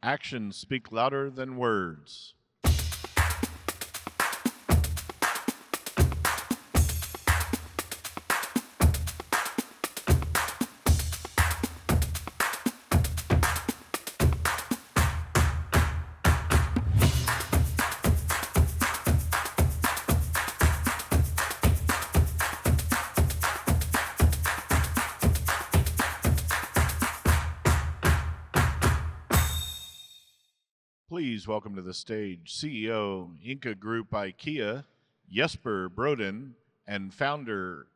Actions speak louder than words. Please welcome to the stage CEO, Ingka Group IKEA, Jesper BRODIN, and founder,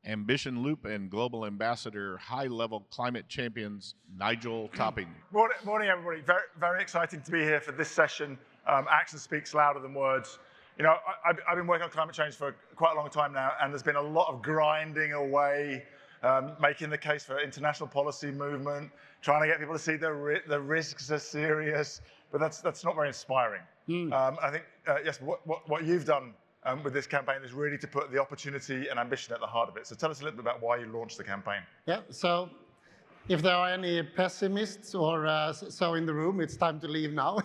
Ambition Loop and Global Ambassador, High-Level Climate Champions, Nigel Topping. Morning, everybody. Very, very exciting to be here for this session. Action speaks louder than words. You know, I've been working on climate change for quite a long time now, and there's been a lot of grinding away, making the case for international policy movement, trying to get people to see the risks are serious, but that's not very inspiring. I think, yes, what you've done with this campaign is really to put the opportunity and ambition at the heart of it. So tell us a little bit about why you launched the campaign. Yeah, so if there are any pessimists or so in the room, it's time to leave now.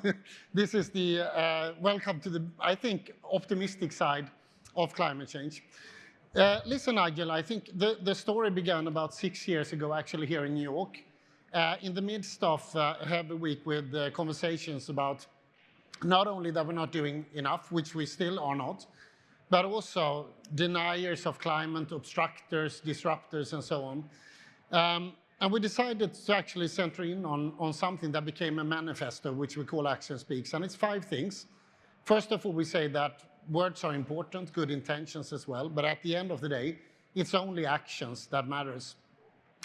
This is the welcome to the, I think, optimistic side of climate change. Listen, Nigel, I think the story began about 6 years ago, actually here in New York, in the midst of a heavy week with conversations about not only that we're not doing enough, which we still are not, but also deniers of climate, obstructors, disruptors, and so on. And we decided to actually center in on something that became a manifesto, which we call Action Speaks. And it's 5 things. First of all, we say that words are important, good intentions as well, but at the end of the day, it's only actions that matters.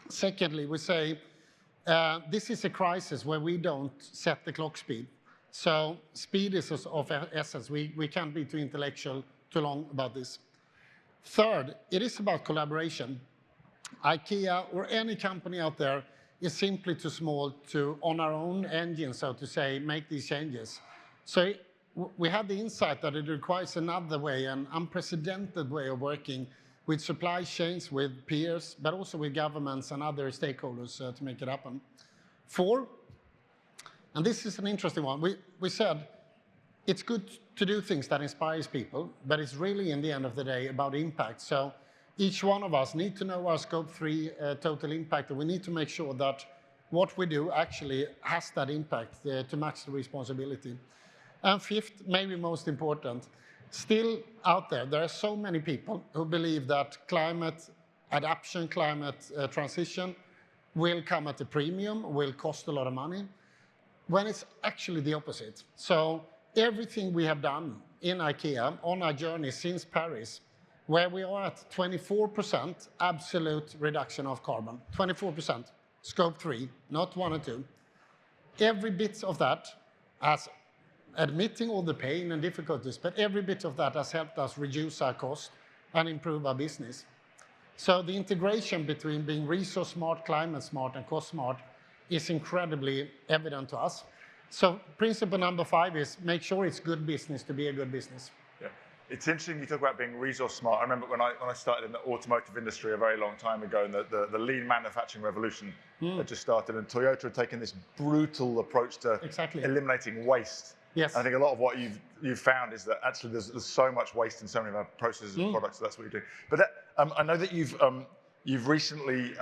Secondly, we say this is a crisis where we don't set the clock speed. So speed is of essence. We can't be too intellectual too long about this. Third, it is about collaboration. IKEA or any company out there is simply too small to, on our own engine, so to say, make these changes. So we had the insight that it requires another way, an unprecedented way of working with supply chains, with peers, but also with governments and other stakeholders to make it happen. 4, and this is an interesting one, we said it's good to do things that inspires people, but it's really, in the end of the day, about impact. So each one of us need to know our scope 3 total impact, and we need to make sure that what we do actually has that impact to match the responsibility. And 5th, maybe most important, still out there are so many people who believe that climate adaptation, climate transition will come at a premium, will cost a lot of money, when it's actually the opposite. So everything we have done in IKEA on our journey since Paris, where we are at 24% absolute reduction of carbon, 24%, scope 3, not 1 or 2. Every bit of that has, admitting all the pain and difficulties, but every bit of that has helped us reduce our cost and improve our business. So the integration between being resource smart, climate smart, and cost smart is incredibly evident to us. So principle number 5 is make sure it's good business to be a good business. Yeah. It's interesting you talk about being resource smart. I remember when I started in the automotive industry a very long time ago, and the lean manufacturing revolution had just started, and Toyota had taken this brutal approach to eliminating waste. Yes. I think a lot of what you've found is that actually there's so much waste in so many of our processes and products, so that's what you do. But that, I know that you've recently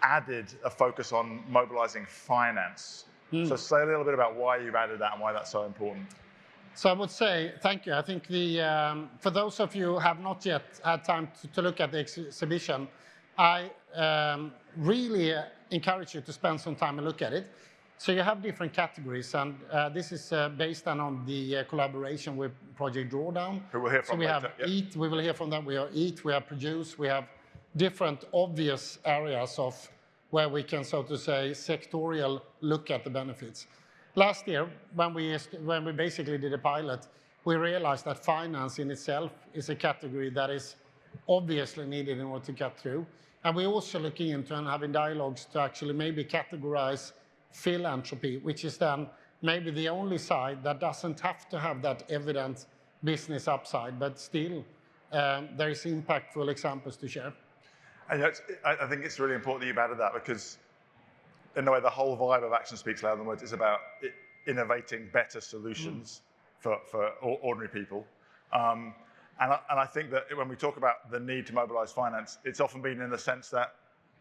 added a focus on mobilizing finance. So say a little bit about why you've added that and why that's so important. So I would say, thank you. I think for those of you who have not yet had time to look at the exhibition, I really encourage you to spend some time and look at it. So you have different categories, and this is based on the collaboration with Project Drawdown. Who we'll hear from later. So we have Eat, we will hear from them. We have Eat, we have Produce, we have different obvious areas of where we can, so to say, sectorial look at the benefits. Last year, when we basically did a pilot, we realized that finance in itself is a category that is obviously needed in order to get through. And we're also looking into and having dialogues to actually maybe categorize philanthropy, which is then maybe the only side that doesn't have to have that evident business upside, but still there is impactful examples to share. And I think it's really important that you've added that, because in a way, the whole vibe of Action Speaks Louder Than Words is about innovating better solutions for ordinary people. And I think that when we talk about the need to mobilize finance, it's often been in the sense that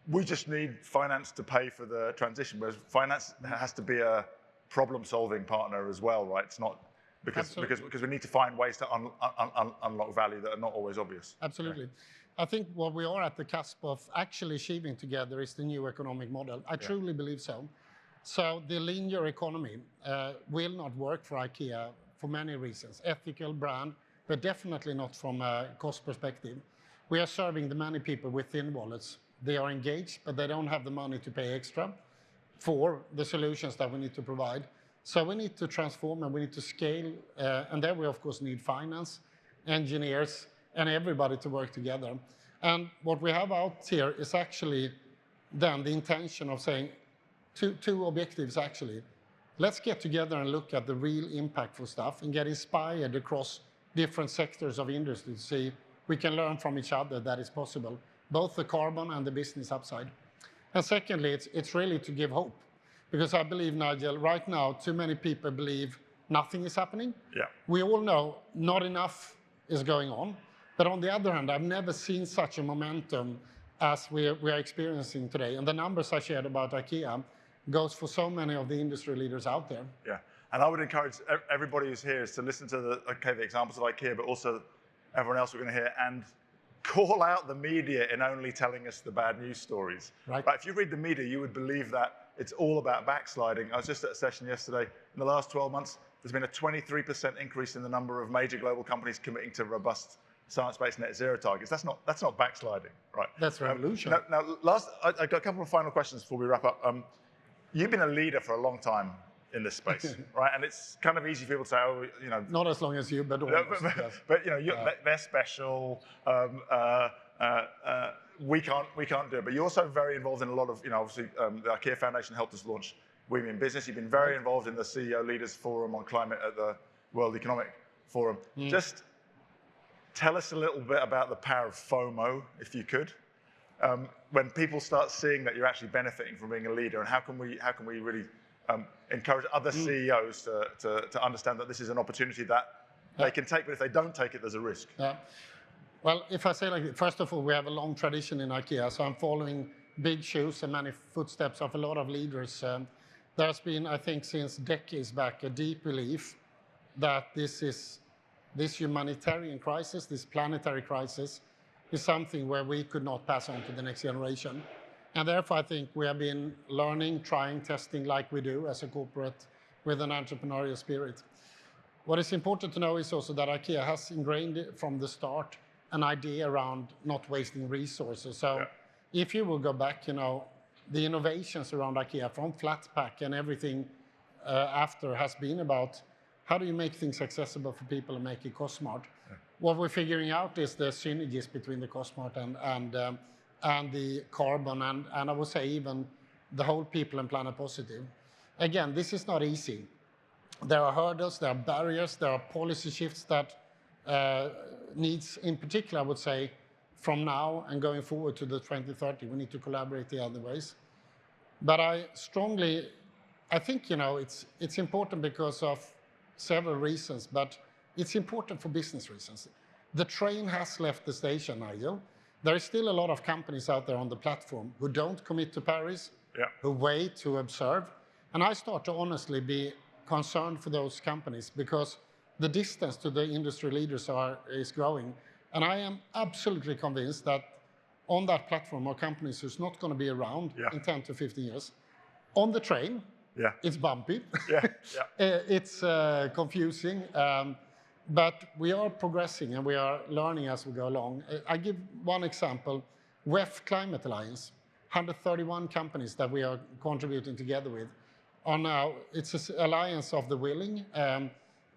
we just need finance to pay for the transition, whereas finance has to be a problem-solving partner as well, right? It's not because we need to find ways to unlock value that are not always obvious. Absolutely. Yeah. I think what we are at the cusp of actually achieving together is the new economic model. I truly believe so. So the linear economy will not work for IKEA for many reasons. Ethical, brand, but definitely not from a cost perspective. We are serving the many people with thin wallets. They are engaged, but they don't have the money to pay extra for the solutions that we need to provide. So we need to transform and we need to scale. And there we, of course, need finance, engineers, and everybody to work together. And what we have out here is actually then the intention of saying two objectives, actually. Let's get together and look at the real impactful stuff and get inspired across different sectors of industry to see we can learn from each other that is possible, both the carbon and the business upside. And secondly, it's really to give hope. Because I believe, Nigel, right now, too many people believe nothing is happening. Yeah. We all know not enough is going on. But on the other hand, I've never seen such a momentum as we are experiencing today. And the numbers I shared about IKEA goes for so many of the industry leaders out there. Yeah, and I would encourage everybody who's here is to listen to the examples of IKEA, but also everyone else we're going to hear, and call out the media in only telling us the bad news stories. Right. But if you read the media, you would believe that it's all about backsliding. I was just at a session yesterday. In the last 12 months, there's been a 23% increase in the number of major global companies committing to robust science-based net zero targets. That's not backsliding, right? That's revolution. Now I got a couple of final questions before we wrap up. You've been a leader for a long time in this space, right? And it's kind of easy for people to say, oh, you know. Not as long as you, but almost. But you know, they're special. We can't do it. But you're also very involved in a lot of, you know, obviously the IKEA Foundation helped us launch Women in Business. You've been very involved in the CEO Leaders Forum on Climate at the World Economic Forum. Just tell us a little bit about the power of FOMO, if you could. When people start seeing that you're actually benefiting from being a leader, and how can we really encourage other CEOs to understand that this is an opportunity that they can take, but if they don't take it, there's a risk. Well, if I say like, first of all, we have a long tradition in IKEA, so I'm following big shoes and many footsteps of a lot of leaders. There's been, I think, since decades back, a deep belief that this humanitarian crisis, this planetary crisis, is something where we could not pass on to the next generation. And therefore, I think we have been learning, trying, testing like we do as a corporate with an entrepreneurial spirit. What is important to know is also that IKEA has ingrained from the start an idea around not wasting resources. So if you will go back, you know, the innovations around IKEA from flat pack and everything after has been about how do you make things accessible for people and make it cost smart? What we're figuring out is the synergies between the cost smart and the carbon and I would say even the whole people and planet positive. Again, this is not easy. There are hurdles, there are barriers, there are policy shifts that needs, in particular, I would say, from now and going forward to the 2030, we need to collaborate the other ways. But I think, you know, it's important because of several reasons, but it's important for business reasons. The train has left the station, Nigel. There is still a lot of companies out there on the platform who don't commit to Paris, who wait to observe. And I start to honestly be concerned for those companies because the distance to the industry leaders is growing. And I am absolutely convinced that on that platform are companies who's not going to be around in 10 to 15 years. On the train, it's bumpy. It's confusing. But we are progressing and we are learning as we go along. I give one example, WEF Climate Alliance, 131 companies that we are contributing together with. It's an alliance of the willing.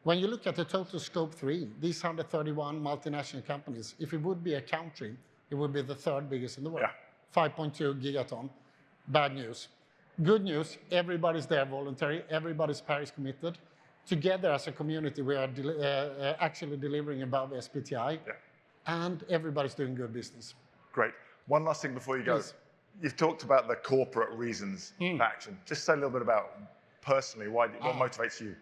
When you look at the total scope 3, these 131 multinational companies, if it would be a country, it would be the third biggest in the world, 5.2 gigaton. Bad news. Good news, everybody's there voluntary, everybody's Paris committed. Together as a community, we are actually delivering above SBTI, and everybody's doing good business. Great. One last thing before you go. Please. you've talked about the corporate reasons for action. Just say a little bit about personally what motivates you.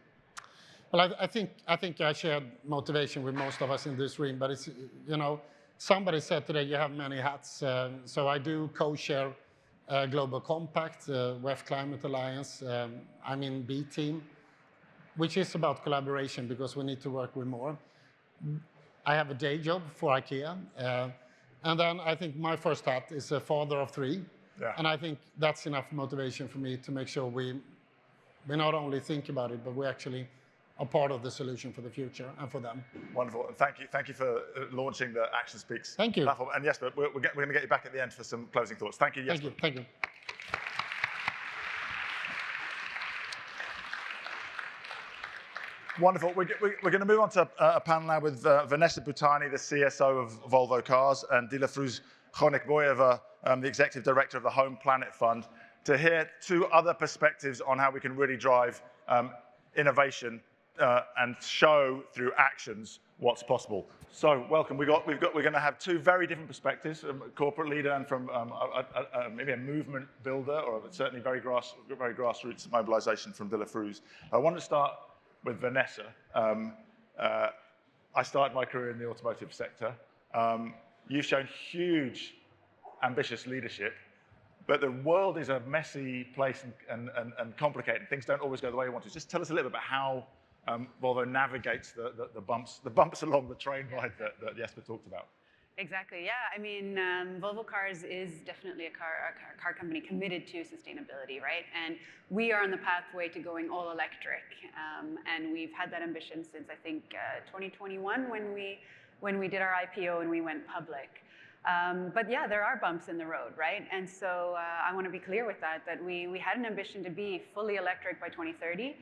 Well, I think I shared motivation with most of us in this room, but it's, you know, somebody said today you have many hats. So I do co-chair Global Compact, WEF Climate Alliance. I'm in B team, which is about collaboration because we need to work with more. I have a day job for IKEA. And then I think my first hat is a father of 3. Yeah. And I think that's enough motivation for me to make sure we not only think about it, but we actually are part of the solution for the future and for them. Wonderful. And thank you for launching the Action Speaks Thank you. platform. And Jesper, we're going to get you back at the end for some closing thoughts. Thank you, Jesper. Thank you. Wonderful. We're going to move on to a panel now with Vanessa BUTANI, the CSO of Volvo Cars, and DILAFRUZ KHONIKBOYEVA, the Executive Director of the Home Planet Fund, to hear 2 other perspectives on how we can really drive innovation and show through actions what's possible. So welcome. We're going to have 2 very different perspectives, a corporate leader and from maybe a movement builder, or certainly very grassroots mobilization from DILAFRUZ. I want to start with Vanessa. I started my career in the automotive sector. You've shown huge, ambitious leadership, but the world is a messy place and complicated. Things don't always go the way you want to. Just tell us a little bit about how Volvo navigates the bumps along the train ride that Jesper talked about. Exactly, yeah. I mean, Volvo Cars is definitely a car company committed to sustainability, right? And we are on the pathway to going all electric. And we've had that ambition since, I think, 2021 when we did our IPO and we went public. But yeah, there are bumps in the road, right? And so I want to be clear with that we had an ambition to be fully electric by 2030.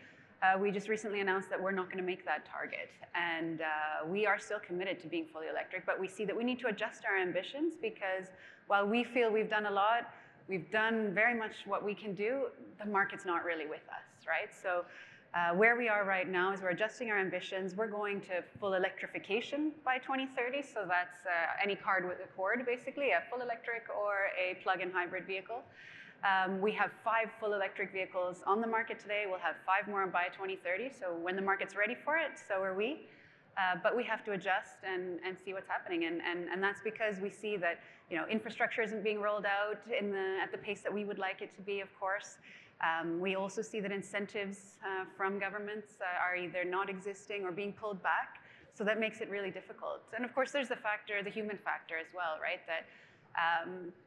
We just recently announced that we're not going to make that target. And we are still committed to being fully electric, but we see that we need to adjust our ambitions because while we feel we've done a lot, we've done very much what we can do, the market's not really with us, right? So where we are right now is we're adjusting our ambitions. We're going to full electrification by 2030. So that's any car with a cord, basically, a full electric or a plug-in hybrid vehicle. We have 5 full electric vehicles on the market today. We'll have 5 more by 2030. So when the market's ready for it, so are we. But we have to adjust and see what's happening. And that's because we see that infrastructure isn't being rolled out at the pace that we would like it to be, of course. We also see that incentives from governments are either not existing or being pulled back. So that makes it really difficult. And of course, there's the human factor as well, right? That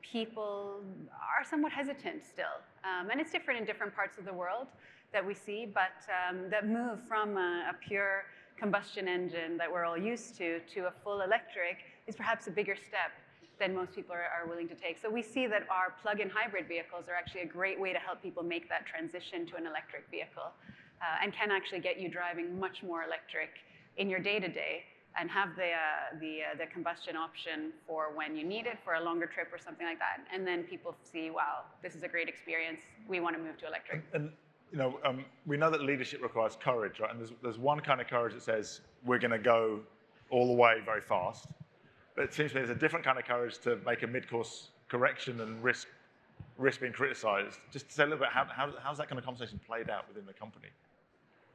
people are somewhat hesitant still. And it's different in different parts of the world that we see, but that move from a pure combustion engine that we're all used to a full electric is perhaps a bigger step than most people are willing to take. So we see that our plug-in hybrid vehicles are actually a great way to help people make that transition to an electric vehicle and can actually get you driving much more electric in your day-to-day and have the combustion option for when you need it for a longer trip or something like that. And then people see, wow, this is a great experience. We want to move to electric. And we know that leadership requires courage, right? And there's one kind of courage that says we're going to go all the way very fast. But it seems to me there's a different kind of courage to make a mid-course correction and risk being criticized. Just to say a little bit, how's that kind of conversation played out within the company?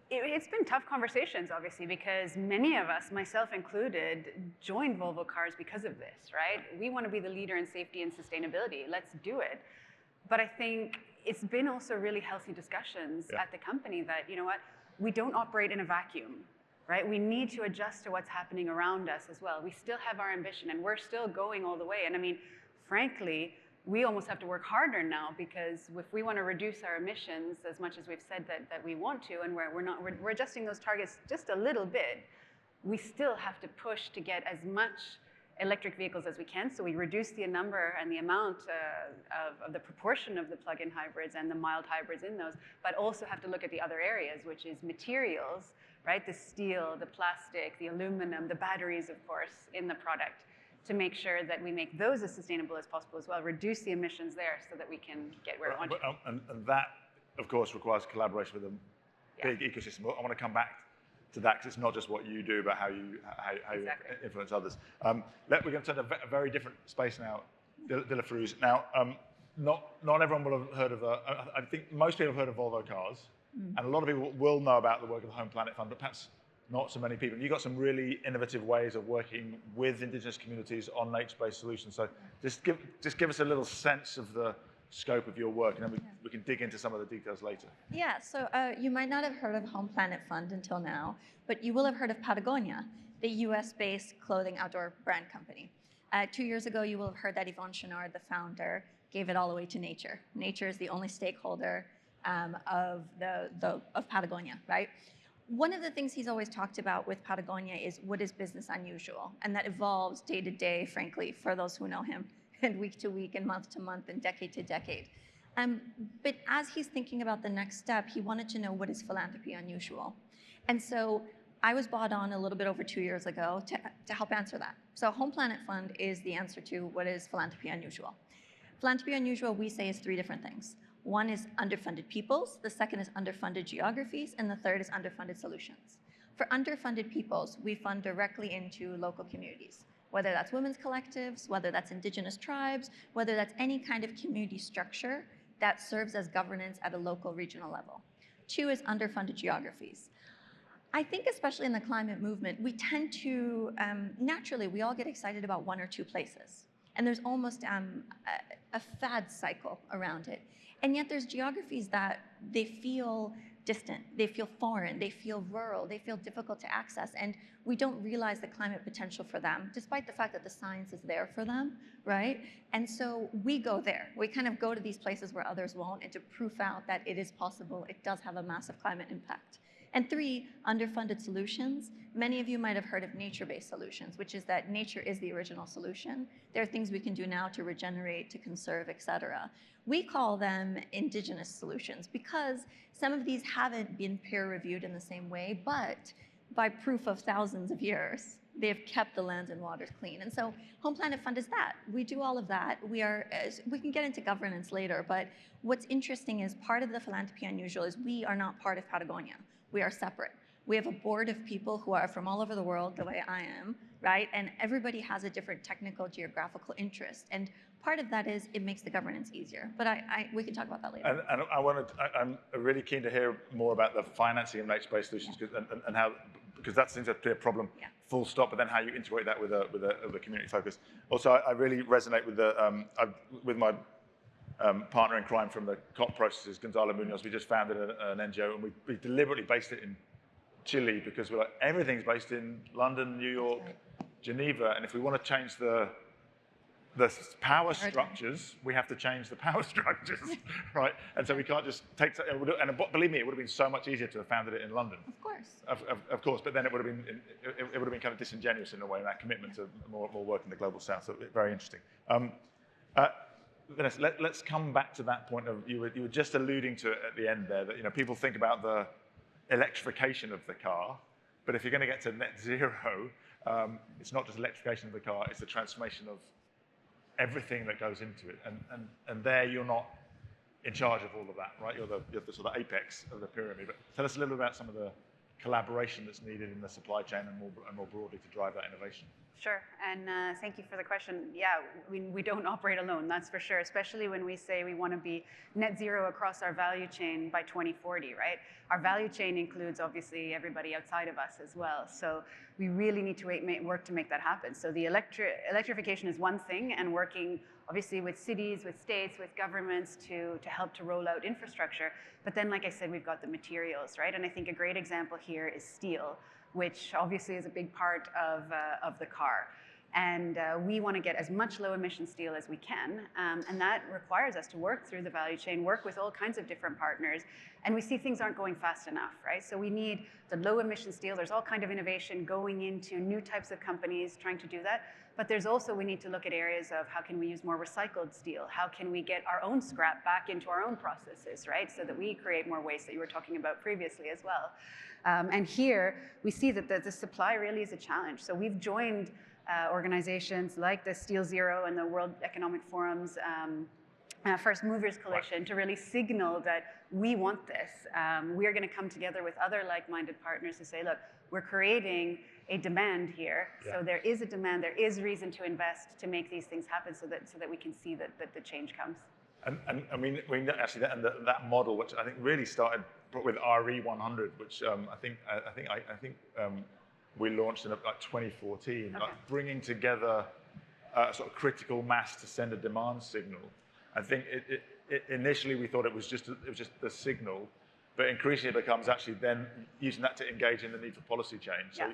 It's been tough conversations, obviously, because many of us, myself included, joined Volvo Cars because of this, right? We want to be the leader in safety and sustainability. Let's do it. But I think it's been also really healthy discussions at the company that, you know what, we don't operate in a vacuum, right? We need to adjust to what's happening around us as well. We still have our ambition, and we're still going all the way. And I mean, frankly, we almost have to work harder now because if we want to reduce our emissions as much as we've said that we want to, and we're adjusting those targets just a little bit, we still have to push to get as much electric vehicles as we can. So we reduce the number and the amount of the proportion of the plug-in hybrids and the mild hybrids in those, but also have to look at the other areas, which is materials, right? The steel, the plastic, the aluminum, the batteries, of course, in the product, to make sure that we make those as sustainable as possible as well, reduce the emissions there so that we can get where we want to. And that, of course, requires collaboration with a big ecosystem. I want to come back to that because it's not just what you do, but how you influence others. We're going to turn to a very different space now, DILAFRUZ. Now, not everyone will have heard of I think most people have heard of Volvo cars, and a lot of people will know about the work of the Home Planet Fund, but perhaps not so many people. You've got some really innovative ways of working with indigenous communities on nature-based solutions. So just give us a little sense of the scope of your work, and then we can dig into some of the details later. Yeah, so you might not have heard of Home Planet Fund until now, but you will have heard of Patagonia, the US-based clothing outdoor brand company. 2 years ago, you will have heard that Yvon Chouinard, the founder, gave it all away to nature. Nature is the only stakeholder of Patagonia, right? One of the things he's always talked about with Patagonia is what is business unusual, and that evolves day to day, frankly, for those who know him, and week to week, and month to month, and decade to decade. But as he's thinking about the next step, he wanted to know what is philanthropy unusual. And so I was brought on a little bit over 2 years ago to help answer that. So Home Planet Fund is the answer to what is philanthropy unusual. Philanthropy unusual, we say, is 3 different things. One is underfunded peoples, the second is underfunded geographies, and the third is underfunded solutions. For underfunded peoples, we fund directly into local communities, whether that's women's collectives, whether that's indigenous tribes, whether that's any kind of community structure that serves as governance at a local, regional level. 2 is underfunded geographies. I think especially in the climate movement, we tend to, naturally, we all get excited about 1 or 2 places. And there's almost a fad cycle around it. And yet there's geographies that they feel distant, they feel foreign, they feel rural, they feel difficult to access, and we don't realize the climate potential for them, despite the fact that the science is there for them, right? And so we go there. We kind of go to these places where others won't, and to proof out that it is possible, it does have a massive climate impact. And 3, underfunded solutions. Many of you might have heard of nature-based solutions, which is that nature is the original solution. There are things we can do now to regenerate, to conserve, et cetera. We call them indigenous solutions because some of these haven't been peer-reviewed in the same way, but by proof of thousands of years, they've kept the lands and waters clean. And so Home Planet Fund is that. We do all of that. We can get into governance later, but what's interesting is part of the philanthropy unusual is we are not part of Patagonia. We are separate. We have a board of people who are from all over the world, the way I am, right? And everybody has a different technical, geographical interest. And part of that is it makes the governance easier. But we can talk about that later. And I'm really keen to hear more about the financing of nature-based solutions, and how, because that seems to be a problem, full stop, but then how you integrate that with a community focus. Also, I really resonate with my partner in crime from the COP processes, Gonzalo Munoz. We just founded an NGO, and we deliberately based it in Chile because we're like, everything's based in London, New York, Geneva, and if we want to change the power structures, we have to change the power structures, right? And so we can't just take, and believe me, it would have been so much easier to have founded it in London. Of course. Of course, but then it would have been kind of disingenuous in a way, that commitment to more work in the global south. So very interesting. Vanessa, let's come back to that point of you were just alluding to it at the end there, that people think about the electrification of the car, but if you're going to get to net zero, it's not just electrification of the car, it's the transformation of everything that goes into it, and there you're not in charge of all of that, right? You're the sort of apex of the pyramid. But tell us a little about some of the collaboration that's needed in the supply chain and more broadly to drive that innovation. Sure, and thank you for the question. Yeah, we don't operate alone, that's for sure, especially when we say we want to be net zero across our value chain by 2040, right? Our value chain includes, obviously, everybody outside of us as well. So we really need to work to make that happen. So the electrification is one thing, and working, obviously, with cities, with states, with governments to help to roll out infrastructure. But then, like I said, we've got the materials, right? And I think a great example here is steel, which obviously is a big part of the car. And we want to get as much low-emission steel as we can, and that requires us to work through the value chain, work with all kinds of different partners, and we see things aren't going fast enough, right? So we need the low-emission steel. There's all kind of innovation going into new types of companies trying to do that, but there's also, we need to look at areas of how can we use more recycled steel? How can we get our own scrap back into our own processes, right? So that we create more waste that you were talking about previously as well. And here, we see that the supply really is a challenge. So we've joined organizations like the Steel Zero and the World Economic Forum's First Movers Coalition to really signal that we want this. We are going to come together with other like-minded partners to say, look, we're creating a demand here. Yeah. So there is a demand, there is reason to invest to make these things happen so that we can see that the change comes. And we actually that model, which I think really started with RE100, which I think we launched in like 2014, like bringing together sort of critical mass to send a demand signal. I think initially we thought it was just the signal, but increasingly it becomes actually then using that to engage in the need for policy change. Yeah.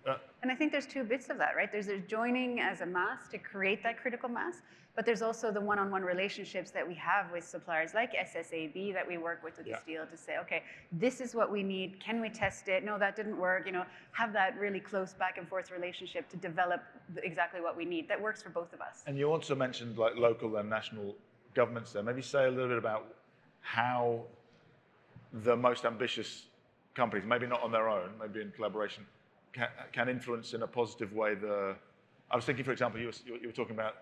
So, and I think there's two bits of that, right? There's joining as a mass to create that critical mass, but there's also the one-on-one relationships that we have with suppliers like SSAB that we work with the steel to say, okay, this is what we need. Can we test it? No, that didn't work. You know, have that really close back and forth relationship to develop exactly what we need. That works for both of us. And you also mentioned like local and national governments there. Maybe say a little bit about how the most ambitious companies, maybe not on their own, maybe in collaboration, can influence in a positive way I was thinking, for example, you were talking about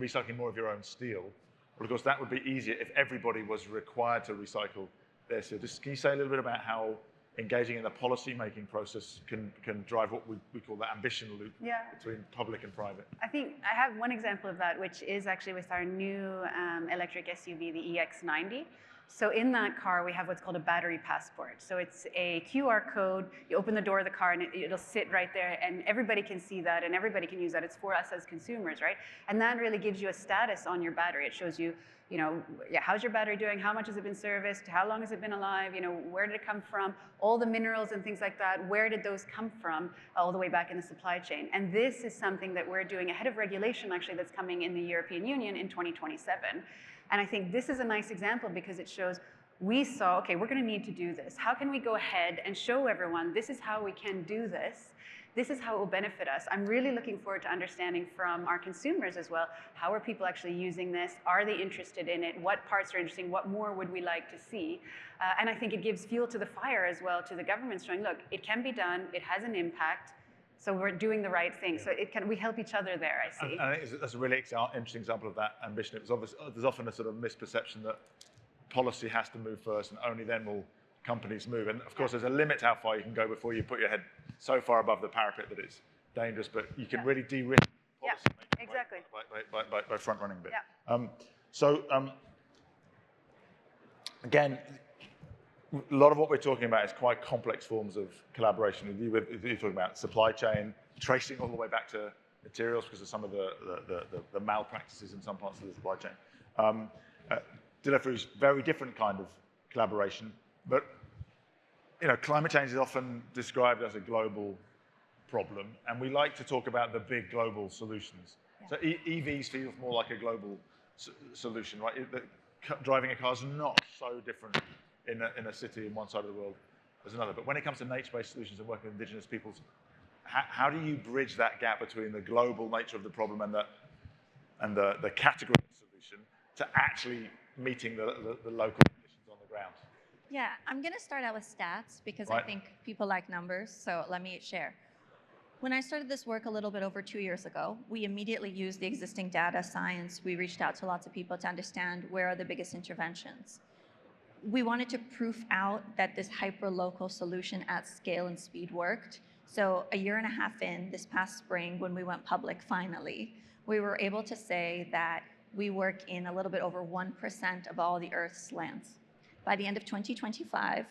recycling more of your own steel. Well, of course, that would be easier if everybody was required to recycle their steel. Can you say a little bit about how engaging in the policy-making process can drive what we call the ambition loop between public and private? I think I have one example of that, which is actually with our new electric SUV, the EX90. So in that car, we have what's called a battery passport. So it's a QR code. You open the door of the car, and it'll sit right there, and everybody can see that, and everybody can use that. It's for us as consumers, right? And that really gives you a status on your battery. It shows you, you know, how's your battery doing? How much has it been serviced? How long has it been alive? You know, where did it come from? All the minerals and things like that, where did those come from all the way back in the supply chain? And this is something that we're doing ahead of regulation, actually, that's coming in the European Union in 2027. And I think this is a nice example because it shows we saw, okay, we're going to need to do this. How can we go ahead and show everyone this is how we can do this? This is how it will benefit us. I'm really looking forward to understanding from our consumers as well, how are people actually using this? Are they interested in it? What parts are interesting? What more would we like to see? And I think it gives fuel to the fire as well to the government, showing, look, it can be done. It has an impact. So we're doing the right thing. So we help each other there, I see. And I think that's a really interesting example of that ambition. There's often a sort of misperception that policy has to move first and only then will companies move. And of course, there's a limit to how far you can go before you put your head so far above the parapet that it's dangerous, but you can really de-risk policy making exactly. by front-running a bit. Yeah. Again, a lot of what we're talking about is quite complex forms of collaboration. You're talking about supply chain, tracing all the way back to materials because of some of the malpractices in some parts of the supply chain. DILAFRUZ, very different kind of collaboration, but you know, climate change is often described as a global problem, and we like to talk about the big global solutions. Yeah. So EVs feels more like a global solution, right? Driving a car is not so different in a city in one side of the world as another. But when it comes to nature-based solutions and working with indigenous peoples, how do you bridge that gap between the global nature of the problem and the category solution to actually meeting the local conditions on the ground? Yeah, I'm going to start out with stats because Right. I think people like numbers, so let me share. When I started this work a little bit over 2 years ago, we immediately used the existing data science. We reached out to lots of people to understand where are the biggest interventions. We wanted to proof out that this hyper-local solution at scale and speed worked. So a year and a half in, this past spring, when we went public finally, we were able to say that we work in a little bit over 1% of all the Earth's lands. By the end of 2025,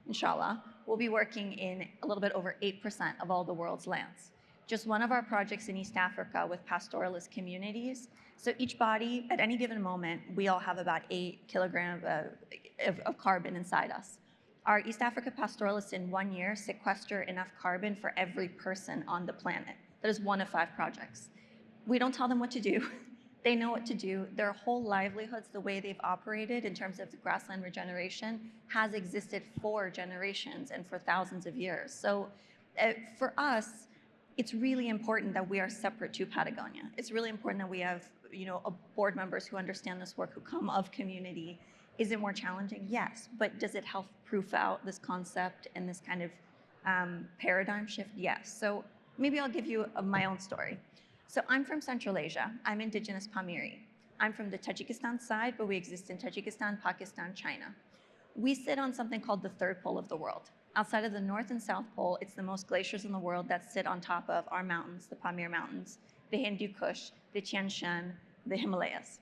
inshallah, we'll be working in a little bit over 8% of all the world's lands. Just one of our projects in East Africa with pastoralist communities. So each body, at any given moment, we all have about 8 kilograms of carbon inside us. Our East Africa pastoralists in 1 year sequester enough carbon for every person on the planet. That is one of 5 projects. We don't tell them what to do. They know what to do. Their whole livelihoods, the way they've operated in terms of the grassland regeneration, has existed for generations and for thousands of years. So for us, it's really important that we are separate to Patagonia. It's really important that we have, board members who understand this work, who come of community. Is it more challenging? Yes. But does it help proof out this concept and this kind of paradigm shift? Yes. So maybe I'll give you my own story. So I'm from Central Asia. I'm indigenous Pamiri. I'm from the Tajikistan side, but we exist in Tajikistan, Pakistan, China. We sit on something called the third pole of the world. Outside of the North and South Pole, it's the most glaciers in the world that sit on top of our mountains, the Pamir Mountains, the Hindu Kush, the Tian Shan, the Himalayas.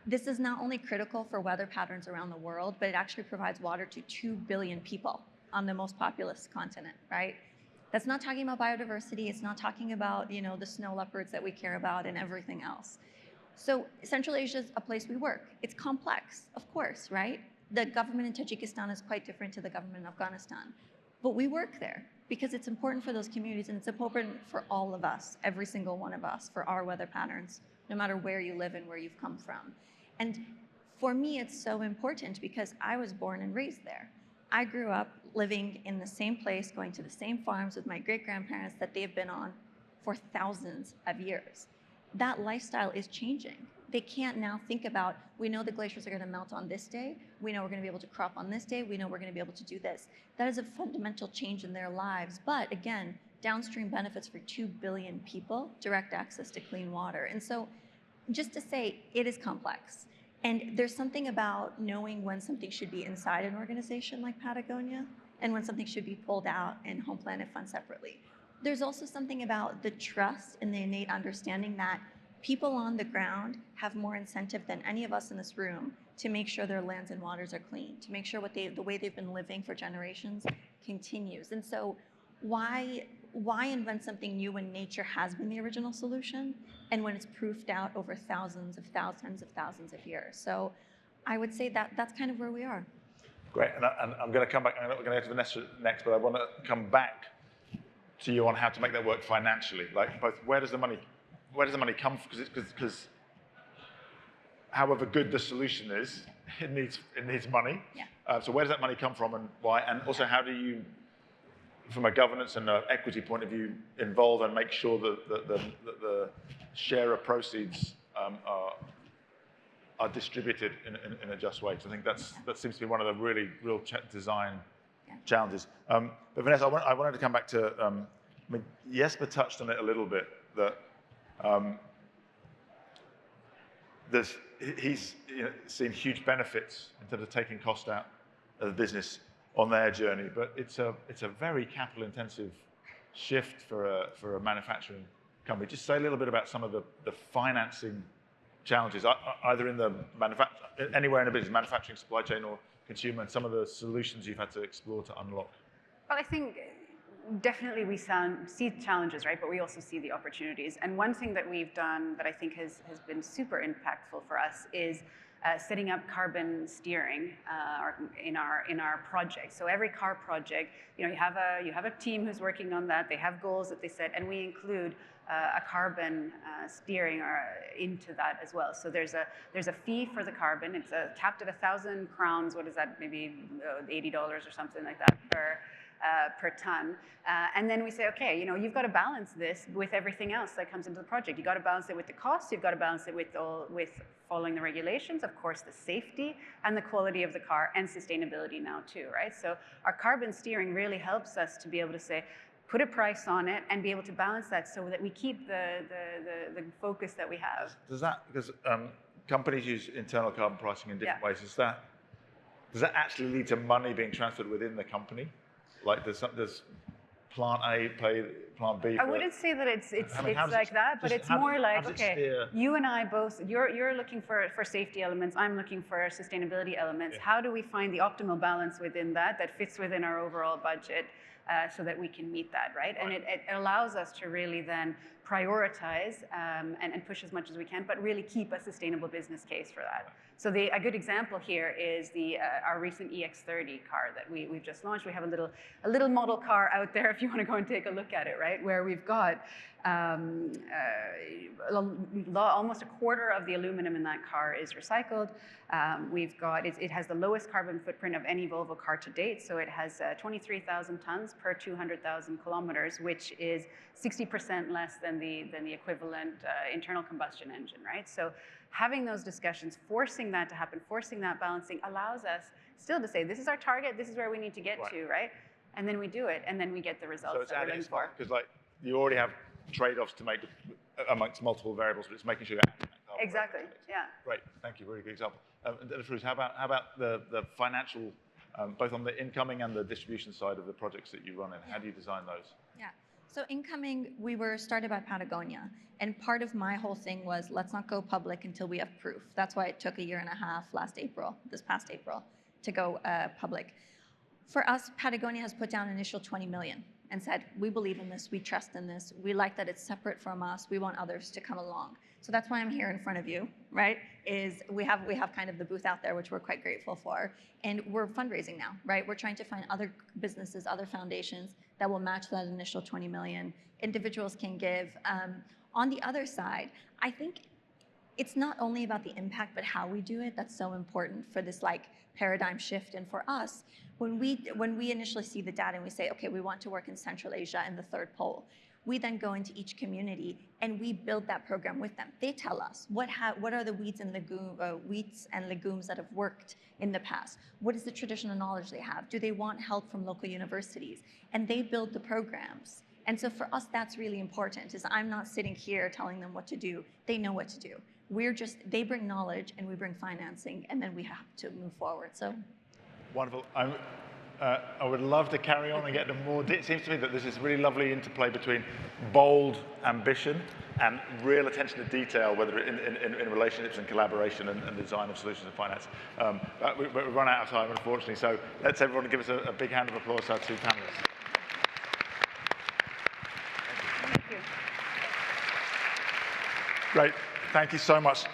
This is not only critical for weather patterns around the world, but it actually provides water to 2 billion people on the most populous continent, right? That's not talking about biodiversity. It's not talking about, you know, the snow leopards that we care about and everything else. So Central Asia is a place we work. It's complex, of course, right? The government in Tajikistan is quite different to the government in Afghanistan. But we work there because it's important for those communities, and it's important for all of us, every single one of us, for our weather patterns, no matter where you live and where you've come from. And for me, it's so important because I was born and raised there. I grew up living in the same place, going to the same farms with my great-grandparents that they've been on for thousands of years. That lifestyle is changing. They can't now think about, we know the glaciers are going to melt on this day, we know we're going to be able to crop on this day, we know we're going to be able to do this. That is a fundamental change in their lives, but again, downstream benefits for 2 billion people, direct access to clean water. And so just to say, it is complex. And there's something about knowing when something should be inside an organization like Patagonia and when something should be pulled out and Home Planet Fund separately. There's also something about the trust and the innate understanding that people on the ground have more incentive than any of us in this room to make sure their lands and waters are clean, to make sure the way they've been living for generations continues. And so why invent something new when nature has been the original solution and when it's proofed out over thousands of thousands of years? So I would say that that's kind of where we are. Great, and I'm going to come back, we're going to go to Vanessa next, but I want to come back to you on how to make that work financially. Like, both, where does the money come from? Because however good the solution is, it needs money. Yeah. So where does that money come from and why? And also, how do you, from a governance and equity point of view, involve and make sure that the share of proceeds are distributed in a just way? Because I think that seems to be one of the real design challenges. But Vanessa, I wanted to come back to, I mean, Jesper touched on it a little bit, that he's seen huge benefits in terms of taking cost out of the business on their journey, but it's a very capital intensive shift for a manufacturing company. Just say a little bit about some of the financing challenges, either in the anywhere in the business, manufacturing, supply chain, or consumer, and some of the solutions you've had to explore to unlock. Well, I think definitely we see challenges, right? But we also see the opportunities. And one thing that we've done that I think has been super impactful for us is setting up carbon steering in our project. So every car project, you have a team who's working on that. They have goals that they set, and we include a carbon steering into that as well. So there's a fee for the carbon. It's capped at 1,000 crowns. What is that? Maybe $80 or something like that per ton. And then we say, okay, you've got to balance this with everything else that comes into the project. You've got to balance it with the cost. You've got to balance it with following the regulations, of course, the safety and the quality of the car, and sustainability now too, right? So our carbon steering really helps us to be able to say, put a price on it and be able to balance that so that we keep the focus that we have. Does that, because companies use internal carbon pricing in different ways, does that actually lead to money being transferred within the company? Like does plant A pay plant B? I wouldn't say that it's like that, but it's more like, okay, you and I both, you're looking for safety elements, I'm looking for sustainability elements. Yeah. How do we find the optimal balance within that fits within our overall budget so that we can meet that, right? And it allows us to really then prioritize and push as much as we can, but really keep a sustainable business case for that. So a good example here is our recent EX30 car that we've just launched. We have a little model car out there if you want to go and take a look at it, right? Where we've got almost a quarter of the aluminum in that car is recycled. It has the lowest carbon footprint of any Volvo car to date. So it has 23,000 tons per 200,000 kilometers, which is 60% less than the equivalent internal combustion engine, right? So having those discussions, forcing that to happen, forcing that balancing allows us still to say, this is our target, this is where we need to get to, right? And then we do it, and then we get the results that we're looking for. Because you already have trade-offs to make amongst multiple variables, but it's making sure you're acting that carbon. Exactly, yeah. Great, thank you, really good example. DILAFRUZ, how about the financial, both on the incoming and the distribution side of the projects that you run in? How do you design those? Yeah. So incoming, we were started by Patagonia. And part of my whole thing was, let's not go public until we have proof. That's why it took a year and a half this past April, to go public. For us, Patagonia has put down an initial 20 million and said, we believe in this, we trust in this, we like that it's separate from us, we want others to come along. So that's why I'm here in front of you, right? Is we have kind of the booth out there, which we're quite grateful for. And we're fundraising now, right? We're trying to find other businesses, other foundations that will match that initial 20 million. Individuals can give. On the other side, I think it's not only about the impact, but how we do it that's so important for this like paradigm shift. And for us, when we initially see the data and we say, okay, we want to work in Central Asia and the third pole, we then go into each community and we build that program with them. They tell us what are the wheats and legumes that have worked in the past. What is the traditional knowledge they have? Do they want help from local universities? And they build the programs. And so for us, that's really important, is I'm not sitting here telling them what to do. They know what to do. They bring knowledge and we bring financing, and then we have to move forward. So. Wonderful. I would love to carry on and get into more. It seems to me that there's this really lovely interplay between bold ambition and real attention to detail, whether in relationships and collaboration and design of solutions and finance. We've run out of time, unfortunately, so let's everyone give us a big hand of applause to our two panelists. Thank you. Great. Thank you so much.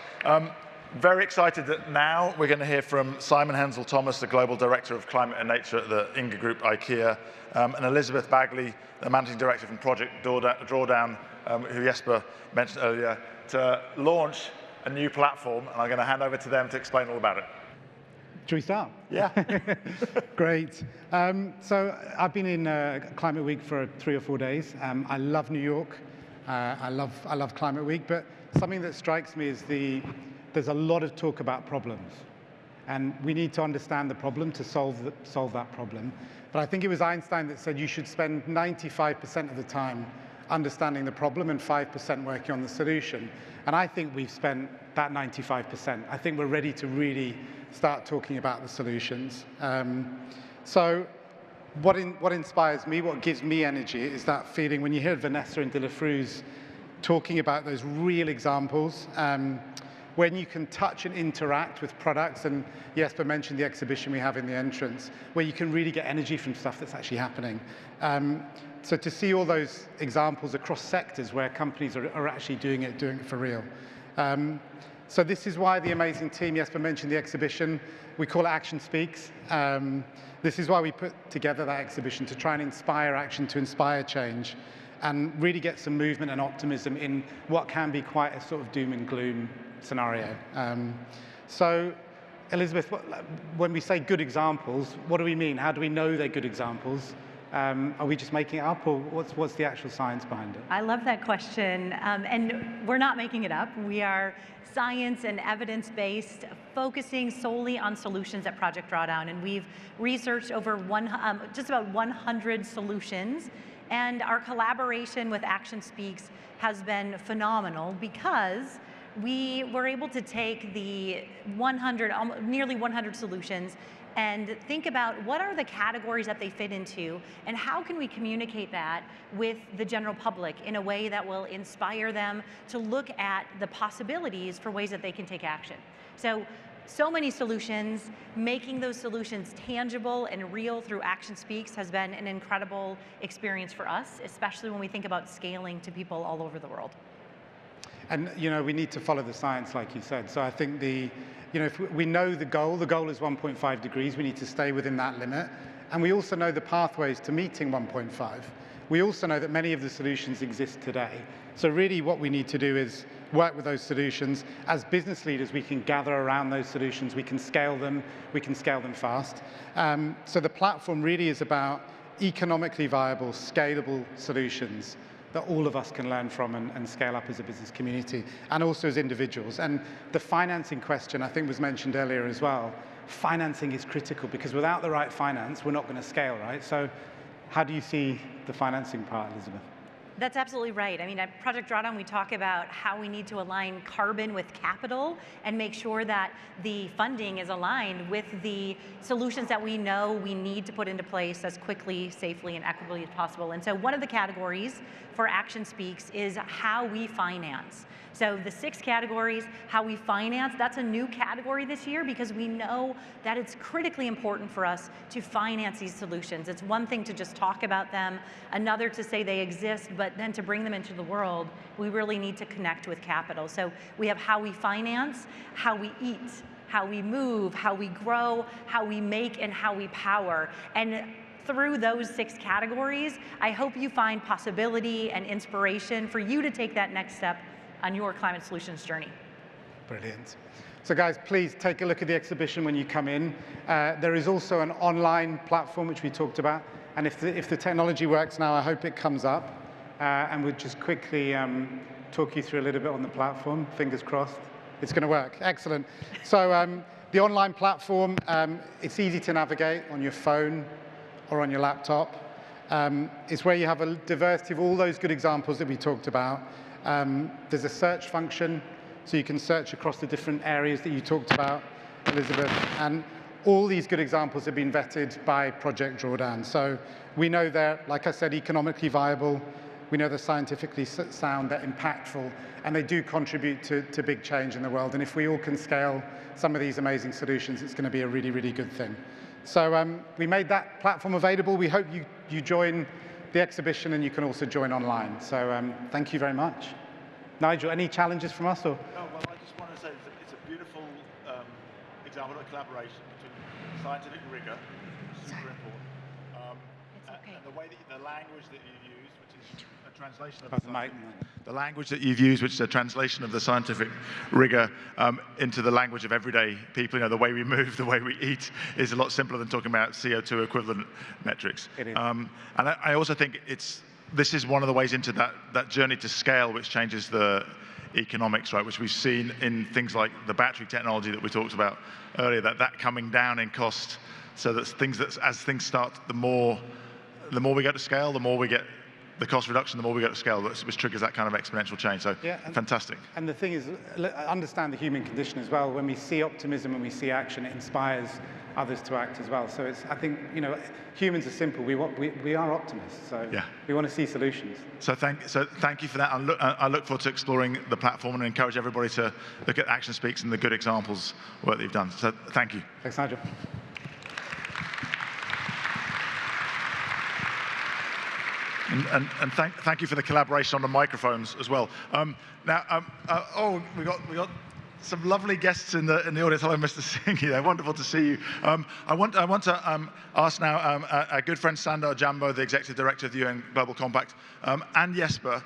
Very excited that now we're going to hear from Simon HENZELL-THOMAS, the Global Director of Climate and Nature at the Ingka Group, IKEA, and Elizabeth Bagley, the Managing Director from Project Drawdown, who Jesper mentioned earlier, to launch a new platform. And I'm going to hand over to them to explain all about it. Should we start? Yeah. Great. So I've been in Climate Week for 3 or 4 days. I love New York. I love Climate Week, but something that strikes me is there's a lot of talk about problems, and we need to understand the problem to solve that problem. But I think it was Einstein that said you should spend 95% of the time understanding the problem and 5% working on the solution. And I think we've spent that 95%. I think we're ready to really start talking about the solutions. So what inspires me, what gives me energy, is that feeling when you hear Vanessa and DILAFRUZ talking about those real examples, when you can touch and interact with products, and Jesper mentioned the exhibition we have in the entrance, where you can really get energy from stuff that's actually happening. So to see all those examples across sectors where companies are actually doing it for real. So this is why the amazing team, Jesper mentioned the exhibition, we call it Action Speaks. This is why we put together that exhibition, to try and inspire action, to inspire change, and really get some movement and optimism in what can be quite a sort of doom and gloom scenario. So, Elizabeth, when we say good examples, what do we mean? How do we know they're good examples? Are we just making it up, or what's the actual science behind it? I love that question, and we're not making it up. We are science and evidence-based, focusing solely on solutions at Project Drawdown, and we've researched over just about 100 solutions, and our collaboration with Action Speaks has been phenomenal because we were able to take the nearly 100 solutions and think about what are the categories that they fit into, and how can we communicate that with the general public in a way that will inspire them to look at the possibilities for ways that they can take action. So many solutions, making those solutions tangible and real through Action Speaks has been an incredible experience for us, especially when we think about scaling to people all over the world. And we need to follow the science, like you said. So I think if we know the goal is 1.5 degrees, we need to stay within that limit. And we also know the pathways to meeting 1.5. We also know that many of the solutions exist today. So really what we need to do is work with those solutions. As business leaders, we can gather around those solutions, we can scale them fast. So the platform really is about economically viable, scalable solutions that all of us can learn from and scale up as a business community, and also as individuals. And the financing question, I think, was mentioned earlier as well. Financing is critical, because without the right finance, we're not going to scale, right? So how do you see the financing part, Elizabeth? That's absolutely right. I mean, at Project Drawdown, we talk about how we need to align carbon with capital and make sure that the funding is aligned with the solutions that we know we need to put into place as quickly, safely, and equitably as possible. And so one of the categories for Action Speaks is how we finance. So the 6 categories, how we finance, that's a new category this year because we know that it's critically important for us to finance these solutions. It's one thing to just talk about them, another to say they exist, but then to bring them into the world, we really need to connect with capital. So we have how we finance, how we eat, how we move, how we grow, how we make, and how we power. And through those 6 categories, I hope you find possibility and inspiration for you to take that next step on your climate solutions journey. Brilliant. So guys, please take a look at the exhibition when you come in. There is also an online platform which we talked about, and if the technology works now, I hope it comes up, and we'll just quickly talk you through a little bit on the platform. Fingers crossed. It's going to work. Excellent. So the online platform, it's easy to navigate on your phone or on your laptop. It's where you have a diversity of all those good examples that we talked about. There's a search function, so you can search across the different areas that you talked about, Elizabeth, and all these good examples have been vetted by Project Drawdown. So we know they're, like I said, economically viable, we know they're scientifically sound, they're impactful, and they do contribute to big change in the world. And if we all can scale some of these amazing solutions, it's going to be a really, really good thing. So we made that platform available. We hope you join the exhibition, and you can also join online. So thank you very much. Nigel, any challenges from us? Or? No, well, I just want to say it's a beautiful example of collaboration between scientific rigor, super important, and the way that the language that you use, which is a translation of the language that you've used, which is a translation of the scientific rigor into the language of everyday people. You know, the way we move, the way we eat is a lot simpler than talking about CO2 equivalent metrics. It is. And I also think this is one of the ways into that journey to scale, which changes the economics, right? Which we've seen in things like the battery technology that we talked about earlier, that coming down in cost, so that as things start, the more we get to scale, the more we get the cost reduction, the more we get to scale, which triggers that kind of exponential change. So yeah, fantastic. And the thing is, understand the human condition as well. When we see optimism, when we see action, it inspires others to act as well. So I think, humans are simple. We are optimists. So yeah, we want to see solutions. So thank you for that. I look forward to exploring the platform and encourage everybody to look at Action Speaks and the good examples work that you've done. So thank you. Thanks, Nigel. And thank you for the collaboration on the microphones as well. We got some lovely guests in the audience. Hello, Mr. Singhi there. Wonderful to see you. I want to ask now our good friend SANDA OJIAMBO, the Executive Director of the UN Global Compact, and JESPER,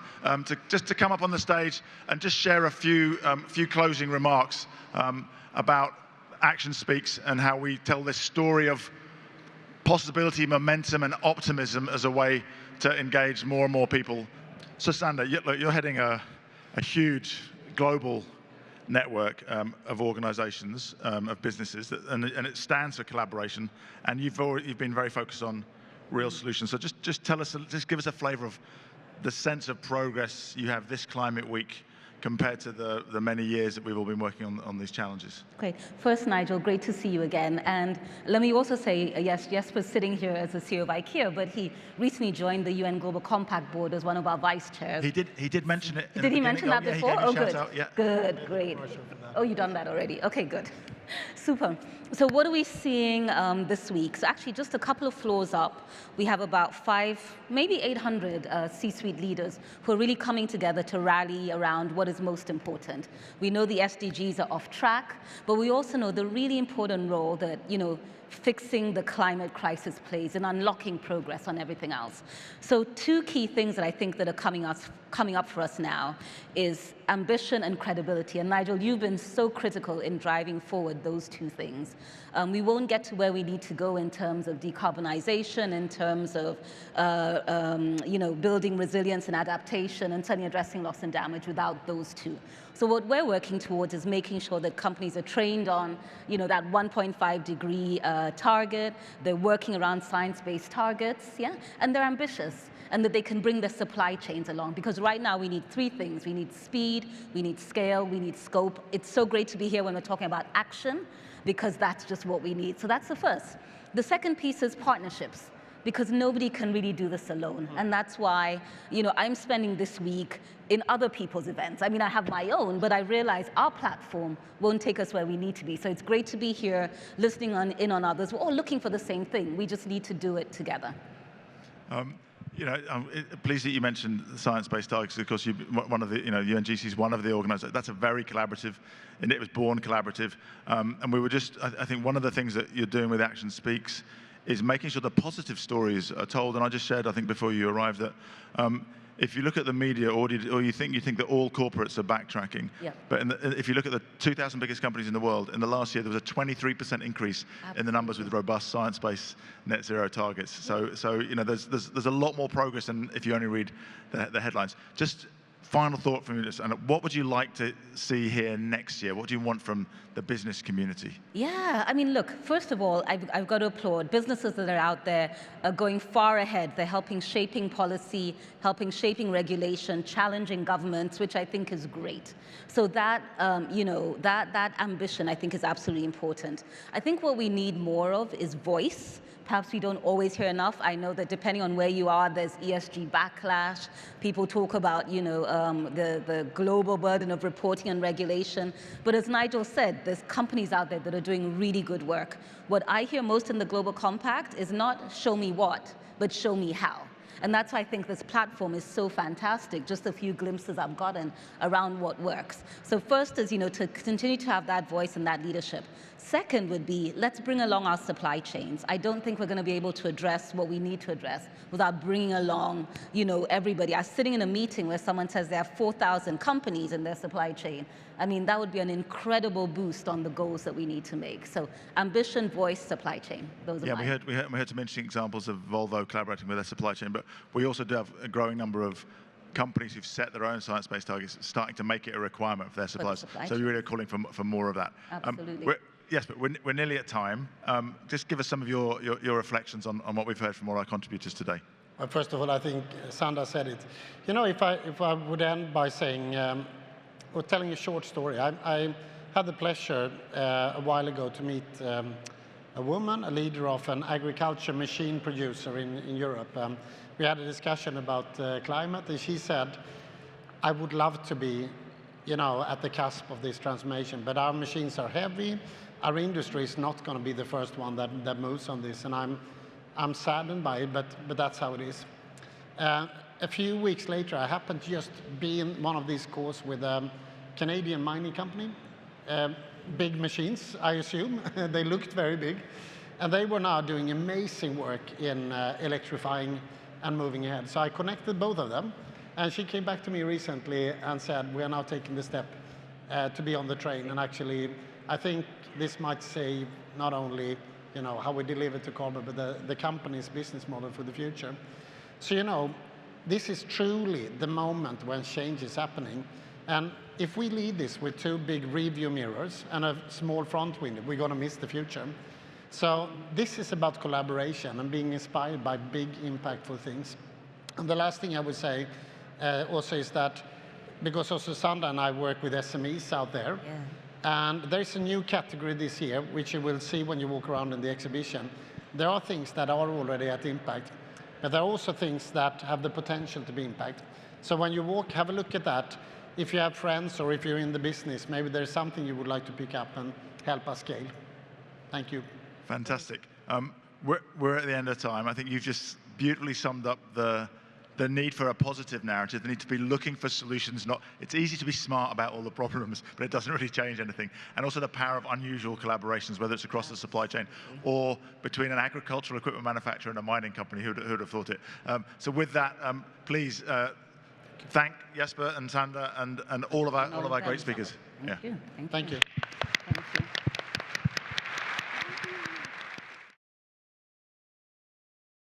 to come up on the stage and just share a few closing remarks about Action Speaks and how we tell this story of possibility, momentum, and optimism as a way to engage more and more people. So SANDA, you're heading a huge global network of organizations, of businesses, and it stands for collaboration, and you've been very focused on real solutions. So just give us a flavor of the sense of progress you have this Climate Week compared to the many years that we've all been working on these challenges. Okay. First, Nigel, great to see you again. And let me also say, yes, Jesper's sitting here as the CEO of IKEA, but he recently joined the UN Global Compact Board as one of our vice chairs. He did mention it. Did he mention that before? Yeah, he gave a shout out, yeah. Good, great. Oh, you've done that already. Okay, good. Super. So what are we seeing this week? So actually, just a couple of floors up, we have about 500, maybe 800 C-suite leaders who are really coming together to rally around what is most important. We know the SDGs are off track, but we also know the really important role that, fixing the climate crisis plays and unlocking progress on everything else. So 2 key things that I think that are coming up for us now is ambition and credibility. And Nigel, you've been so critical in driving forward those 2 things. We won't get to where we need to go in terms of decarbonization, in terms of building resilience and adaptation, and certainly addressing loss and damage without those 2. So what we're working towards is making sure that companies are trained on, that 1.5 degree target. They're working around science-based targets, and they're ambitious, and that they can bring their supply chains along. Because right now we need 3 things. We need speed, we need scale, we need scope. It's so great to be here when we're talking about action, because that's just what we need. So that's the first. The second piece is partnerships, because nobody can really do this alone. And that's why, I'm spending this week in other people's events. I mean, I have my own, but I realize our platform won't take us where we need to be. So it's great to be here, listening in on others. We're all looking for the same thing. We just need to do it together. I'm pleased that you mentioned the science-based targets. Of course, one of the, UNGC is one of the organizers. That's a very collaborative, and it was born collaborative. And we were just, I think one of the things that you're doing with Action Speaks is making sure the positive stories are told. And I just shared, I think, before you arrived, that if you look at the media, or you think that all corporates are backtracking, but if you look at the 2,000 biggest companies in the world, in the last year there was a 23% increase in the numbers with robust science-based net zero targets. So there's a lot more progress than if you only read the headlines. Just final thought from you, and what would you like to see here next year? What do you want from the business community? Yeah, I mean, look, first of all, I've got to applaud businesses that are out there are going far ahead. They're helping shaping policy, helping shaping regulation, challenging governments, which I think is great. So that, that ambition, I think, is absolutely important. I think what we need more of is voice. Perhaps we don't always hear enough. I know that depending on where you are, there's ESG backlash. People talk about, the global burden of reporting and regulation. But as Nigel said, there's companies out there that are doing really good work. What I hear most in the Global Compact is not show me what, but show me how. And that's why I think this platform is so fantastic, just a few glimpses I've gotten around what works. So first is, to continue to have that voice and that leadership. Second would be, let's bring along our supply chains. I don't think we're going to be able to address what we need to address without bringing along, everybody. I was sitting in a meeting where someone says there are 4,000 companies in their supply chain. I mean, that would be an incredible boost on the goals that we need to make. So ambition, voice, supply chain. Those are mine. we heard some interesting examples of Volvo collaborating with their supply chain, but we also do have a growing number of companies who've set their own science-based targets, starting to make it a requirement for their suppliers. So you're really calling for more of that. Absolutely. Yes, but we're nearly at time. Just give us some of your reflections on what we've heard from all our contributors today. Well, first of all, I think Sanda said it. If I would end by saying, or telling a short story, I had the pleasure a while ago to meet a woman, a leader of an agriculture machine producer in Europe. We had a discussion about climate, and she said, I would love to be at the cusp of this transformation, but our machines are heavy. Our industry is not going to be the first one that moves on this, and I'm saddened by it, but that's how it is. A few weeks later, I happened to just be in one of these calls with a Canadian mining company. Big machines, I assume. They looked very big. And they were now doing amazing work in electrifying and moving ahead. So I connected both of them. And she came back to me recently and said, we are now taking the step to be on the train. And actually, I think this might save not only how we deliver to carbon, but the company's business model for the future. So, this is truly the moment when change is happening. And if we lead this with 2 big review mirrors and a small front window, we're going to miss the future. So this is about collaboration and being inspired by big, impactful things. And the last thing I would say also is that, because also Sanda and I work with SMEs out there, and there's a new category this year, which you will see when you walk around in the exhibition. There are things that are already at impact, but there are also things that have the potential to be impact. So when you walk, have a look at that. If you have friends or if you're in the business, maybe there's something you would like to pick up and help us scale. Thank you. Fantastic. We're at the end of time. I think you've just beautifully summed up the need for a positive narrative, the need to be looking for solutions. It's easy to be smart about all the problems, but it doesn't really change anything. And also the power of unusual collaborations, whether it's across the supply chain or between an agricultural equipment manufacturer and a mining company. Who'd have thought it? So with that, please thank Jesper and Sanda and all of our great speakers. Thank you. Thank you.